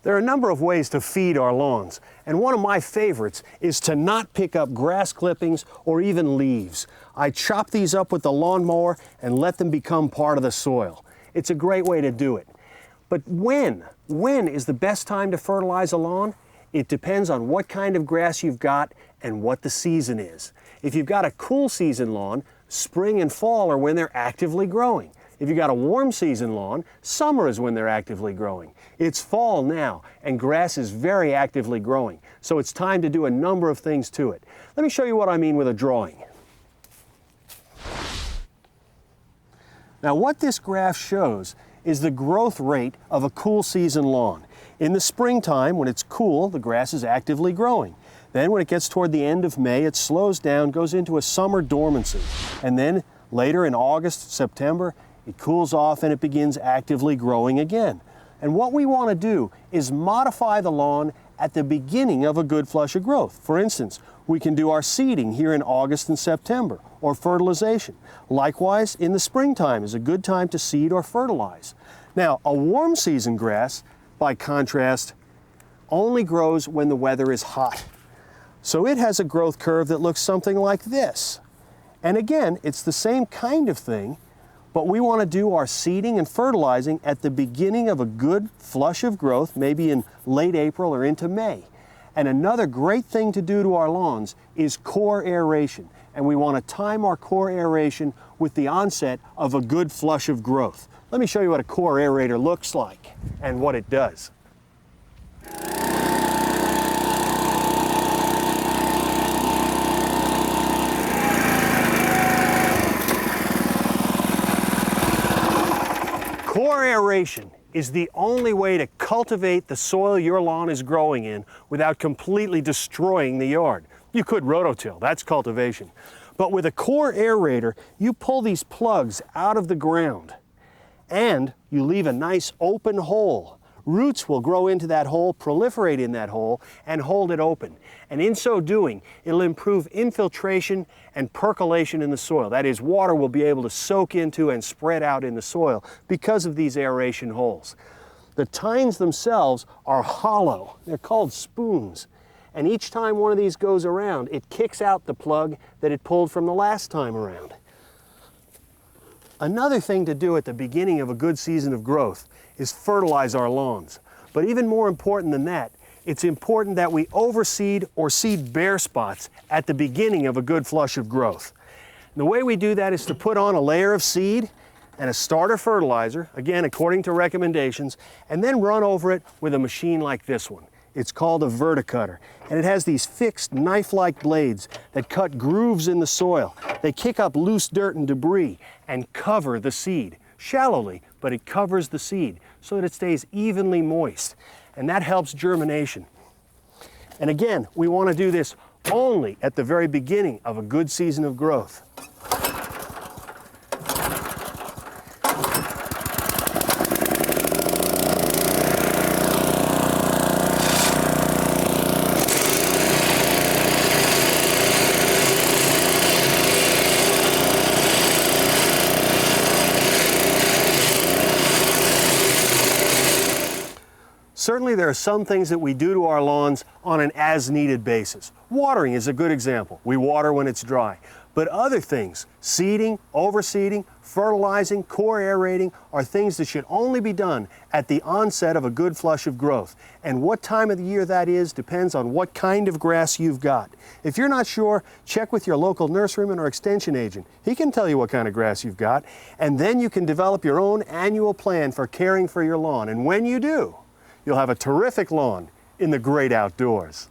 There are a number of ways to feed our lawns, and one of my favorites is to not pick up grass clippings or even leaves. I chop these up with the lawnmower and let them become part of the soil. It's a great way to do it. But when is the best time to fertilize a lawn? It depends on what kind of grass you've got and what the season is. If you've got a cool season lawn, spring and fall are when they're actively growing. If you've got a warm season lawn, summer is when they're actively growing. It's fall now, and grass is very actively growing, so it's time to do a number of things to it. Let me show you what I mean with a drawing. Now, what this graph shows is the growth rate of a cool season lawn. In the springtime, when it's cool, the grass is actively growing. Then when it gets toward the end of May, it slows down, goes into a summer dormancy. And then later in August, September, it cools off and it begins actively growing again. And what we want to do is modify the lawn at the beginning of a good flush of growth. For instance, we can do our seeding here in August and September, or fertilization. Likewise, in the springtime is a good time to seed or fertilize. Now, a warm season grass, by contrast, only grows when the weather is hot. So it has a growth curve that looks something like this. And again, it's the same kind of thing, but we want to do our seeding and fertilizing at the beginning of a good flush of growth, maybe in late April or into May. And another great thing to do to our lawns is core aeration. And we want to time our core aeration with the onset of a good flush of growth. Let me show you what a core aerator looks like and what it does. Core aeration is the only way to cultivate the soil your lawn is growing in without completely destroying the yard. You could rototill, that's cultivation. But with a core aerator, you pull these plugs out of the ground and you leave a nice open hole. Roots will grow into that hole, proliferate in that hole, and hold it open. And in so doing, it'll improve infiltration and percolation in the soil. That is, water will be able to soak into and spread out in the soil because of these aeration holes. The tines themselves are hollow. They're called spoons. And each time one of these goes around, it kicks out the plug that it pulled from the last time around. Another thing to do at the beginning of a good season of growth is fertilize our lawns. But even more important than that, it's important that we overseed or seed bare spots at the beginning of a good flush of growth. And the way we do that is to put on a layer of seed and a starter fertilizer, again according to recommendations, and then run over it with a machine like this one. It's called a verticutter, and it has these fixed knife-like blades that cut grooves in the soil. They kick up loose dirt and debris and cover the seed, shallowly, but it covers the seed so that it stays evenly moist, and that helps germination. And again, we want to do this only at the very beginning of a good season of growth. Certainly there are some things that we do to our lawns on an as-needed basis. Watering is a good example. We water when it's dry. But other things, seeding, overseeding, fertilizing, core aerating, are things that should only be done at the onset of a good flush of growth. And what time of the year that is depends on what kind of grass you've got. If you're not sure, check with your local nurseryman or extension agent. He can tell you what kind of grass you've got, and then you can develop your own annual plan for caring for your lawn. And when you do, you'll have a terrific lawn in the great outdoors.